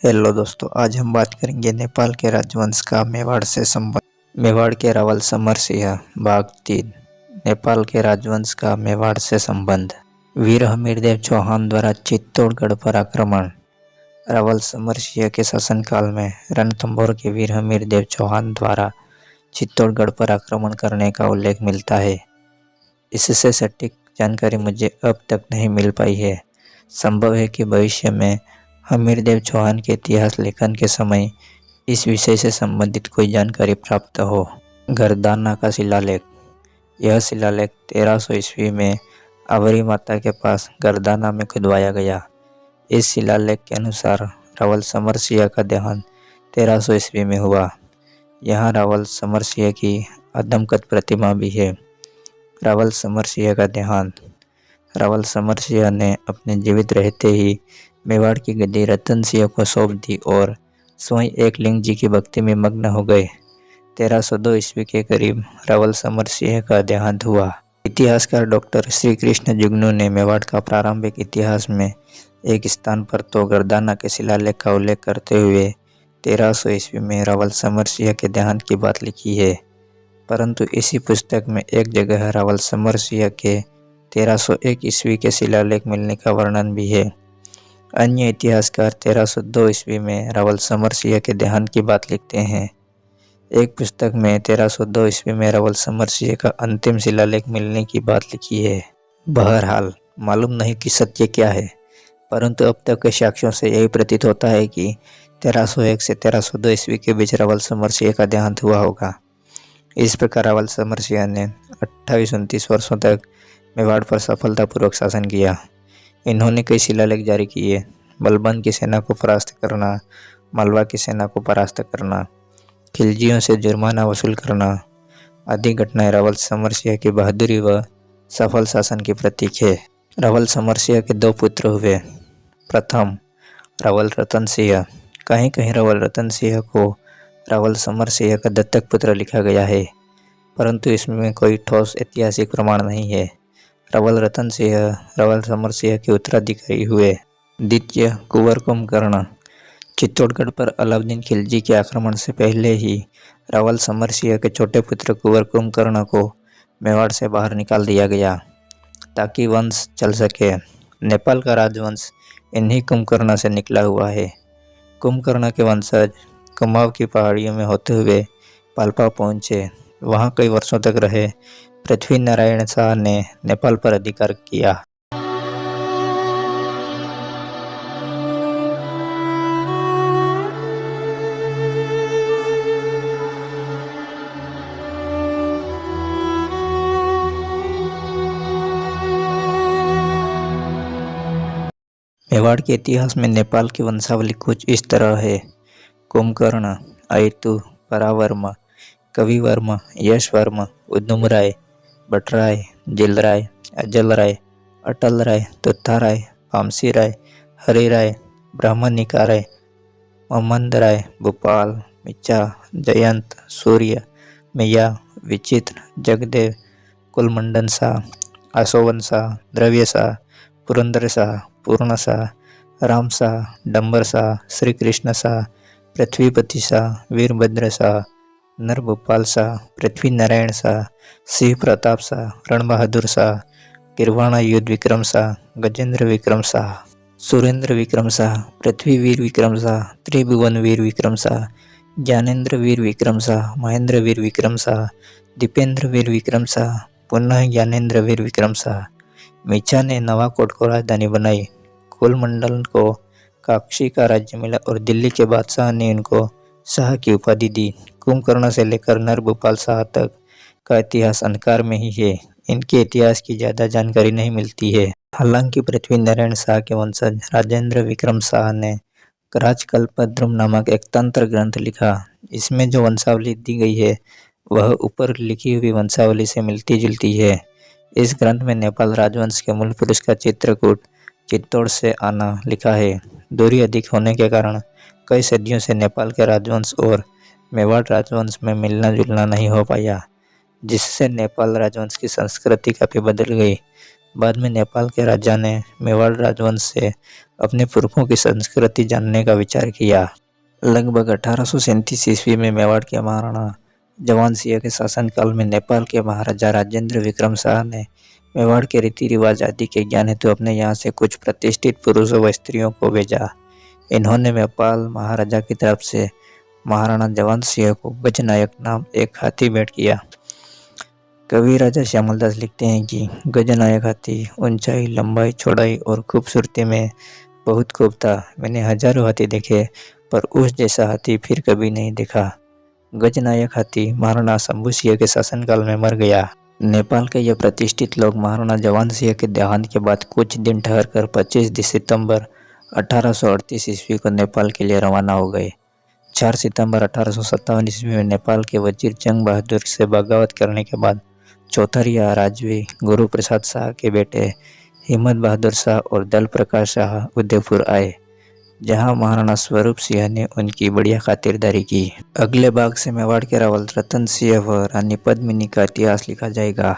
Hello दोस्तों, आज हम बात करेंगे नेपाल के राजवंश का मेवाड़ से संबंध। मेवाड़ के रावल समर सिंह, भाग 3। नेपाल के राजवंश का मेवाड़ से संबंध। वीर हमीरदेव चौहान द्वारा चित्तौड़गढ़ पर आक्रमण। रावल समर सिंह के शासनकाल में रणथंभौर के वीर हमीरदेव चौहान द्वारा चित्तौड़गढ़ पर आक्रमण करने का उल्लेख मिलता है। इससे सटीक जानकारी मुझे अब तक नहीं मिल पाई है। संभव है कि भविष्य में हमीरदेव चौहान के इतिहास लेखन के समय इस विषय से संबंधित कोई जानकारी प्राप्त हो। गर्दाना का शिलालेख। यह शिलालेख 1300 ईस्वी में आवरी माता के पास गर्दाना में खुदवाया गया। इस शिलालेख के अनुसार रावल समर सिंह का देहांत 1300 ईस्वी में हुआ। यहाँ रावल समर सिंह की अदमकद प्रतिमा भी है। रावल समर सिंह का देहांत। रावल समर सिंह ने अपने जीवित रहते ही मेवाड़ की गद्दी रतन सिंह को सौंप दी और स्वयं एकलिंग जी की भक्ति में मग्न हो गए। 1302 ईस्वी के करीब रावल समर सिंह का देहांत हुआ। इतिहासकार डॉक्टर श्री कृष्ण जुगनू ने मेवाड़ का प्रारंभिक इतिहास में एक स्थान पर तो गर्दाना के शिलालेख का उल्लेख करते हुए 1300 ईस्वी में रावल समर सिंह के देहांत की बात लिखी है, परंतु इसी पुस्तक में एक जगह रावल समर सिंह के 1301 ईस्वी के शिलालेख मिलने का वर्णन भी है। अन्य इतिहासकार 1302 ईस्वी में रावल समर सिंह के देहांत की बात लिखते हैं। एक पुस्तक में 1302 ईस्वी में रावल समर सिंह का अंतिम शिलालेख मिलने की बात लिखी है। बहरहाल मालूम नहीं कि सत्य क्या है, परंतु अब तक के साक्ष्यों से यही प्रतीत होता है कि 1301 से 1302 ईस्वी के बीच रावल समर सिंह का देहांत हुआ होगा। इस प्रकार रावल समर सिंह ने 28-29 वर्षों तक मेवाड़ पर सफलतापूर्वक शासन किया। इन्होंने कई शिलालेख जारी किए। बलबन की सेना को परास्त करना, मालवा की सेना को परास्त करना, खिलजियों से जुर्माना वसूल करना आदि घटनाएं रावल समर सिंह की बहादुरी व सफल शासन की प्रतीक है। रावल समर सिंह के 2 पुत्र हुए। प्रथम रावल रतन सिंह। कहीं कहीं रावल रतन सिंह को रावल समर सिंह का दत्तक पुत्र लिखा गया है, परंतु इसमें कोई ठोस ऐतिहासिक प्रमाण नहीं है। रावल रतन सिंह रावल समर सिंह के उत्तराधिकारी हुए। द्वितीय कुंवर कुंभकर्ण। चित्तौड़गढ़ पर अलाउद्दीन खिलजी के आक्रमण से पहले ही रावल समर सिंह के छोटे पुत्र कुंवर कुंभकर्ण को मेवाड़ से बाहर निकाल दिया गया ताकि वंश चल सके। नेपाल का राजवंश इन्हीं कुंभकर्ण से निकला हुआ है। कुंभकर्ण के वंशज कुमाऊं की पहाड़ियों में होते हुए पाल्पा पहुंचे। वहां कई वर्षों तक रहे। पृथ्वी नारायण शाह ने नेपाल पर अधिकार किया। मेवाड़ के इतिहास में नेपाल की वंशावली कुछ इस तरह है। कुंभकर्ण, आयतु, परावर्मा, कविवर्मा, यशवर्मा, उदुमराय, भट्टराय, जिलराय, अजलराय, अटलराय, तुत्ताराय, पामसीराय, हरिराय, ब्राह्मणिकाराय, मोहम्मदराय, भूपाल, मिच्चा, जयंत, सूर्य, मैया, विचित्र, जगदेव, कुलमंडन शाह, आशोवन शाह, द्रव्य शाह, पुरंदर शाह, पूर्ण शाह, राम शाह, डंबर शाह, श्री कृष्ण शाह, पृथ्वीपति शाह, वीरभद्र शाह, नरभूपाल शाह, पृथ्वी नारायण शाह, सिंह प्रताप शाह, रण बहादुर शाह, गिरवाणा युद्ध विक्रम शाह, गजेंद्र विक्रम शाह, सुरेंद्र विक्रम शाह, पृथ्वी वीर विक्रम शाह, त्रिभुवन वीर विक्रम शाह, ज्ञानेंद्र वीर विक्रम शाह, महेंद्र वीर विक्रम शाह, दीपेंद्र वीर विक्रम शाह, पुनः ज्ञानेंद्र वीर विक्रम शाह। मिच्चा ने नवाकोट को राजधानी बनाई। कुलमंडल को काक्षी का राज्य मिला और दिल्ली के बादशाह ने इनको शाह की उपाधि दी। कुंभकर्ण से लेकर नरभूपाल शाह तक का इतिहास अंधकार में ही है। इनके इतिहास की ज़्यादा जानकारी नहीं मिलती है। हालांकि पृथ्वी नारायण शाह के वंशज राजेंद्र विक्रम शाह ने राजकल्पद्रुम नामक एक तंत्र ग्रंथ लिखा। इसमें जो वंशावली दी गई है वह ऊपर लिखी हुई वंशावली से मिलती जुलती है। इस ग्रंथ में नेपाल राजवंश के मूल पुरुष का चित्रकूट चित्तौड़ से आना लिखा है। दूरी अधिक होने के कारण कई सदियों से नेपाल के राजवंश और मेवाड़ राजवंश में मिलना जुलना नहीं हो पाया, जिससे नेपाल राजवंश की संस्कृति काफ़ी बदल गई। बाद में नेपाल के राजा ने मेवाड़ राजवंश से अपने पुरखों की संस्कृति जानने का विचार किया। लगभग 1837 ईस्वी में मेवाड़ के महाराणा जवान सिंह के शासनकाल में नेपाल के महाराजा राजेंद्र विक्रम शाह ने मेवाड़ के रीति रिवाज आदि के ज्ञान हेतु अपने यहाँ से कुछ प्रतिष्ठित पुरुषों व स्त्रियों को भेजा। इन्होंने नेपाल महाराजा की तरफ से महाराणा जवान सिंह को गजनायक नाम एक हाथी भेंट किया। कवि राजा श्यामलदास लिखते हैं कि गजनायक हाथी ऊंचाई, लंबाई, चौड़ाई और खूबसूरती में बहुत खूब था। मैंने हजारों हाथी देखे पर उस जैसा हाथी फिर कभी नहीं देखा। गजनायक हाथी महाराणा शंभू सिंह के शासनकाल में मर गया। नेपाल के यह प्रतिष्ठित लोग महाराणा जवान सिंह के देहांत के बाद कुछ दिन ठहरकर 25 सितंबर 1838 ईस्वी को नेपाल के लिए रवाना हो गए। 4 सितंबर 1857 ईस्वी में नेपाल के वजीर जंग बहादुर से बगावत करने के बाद चौथरिया राजवी गुरु प्रसाद शाह के बेटे हिम्मत बहादुर शाह और दल प्रकाश शाह उदयपुर आए, जहां महाराणा स्वरूप सिंह ने उनकी बढ़िया खातिरदारी की। अगले भाग से मेवाड़ के रावल रतन सिंह व रानी पद्मिनी का इतिहास लिखा जाएगा।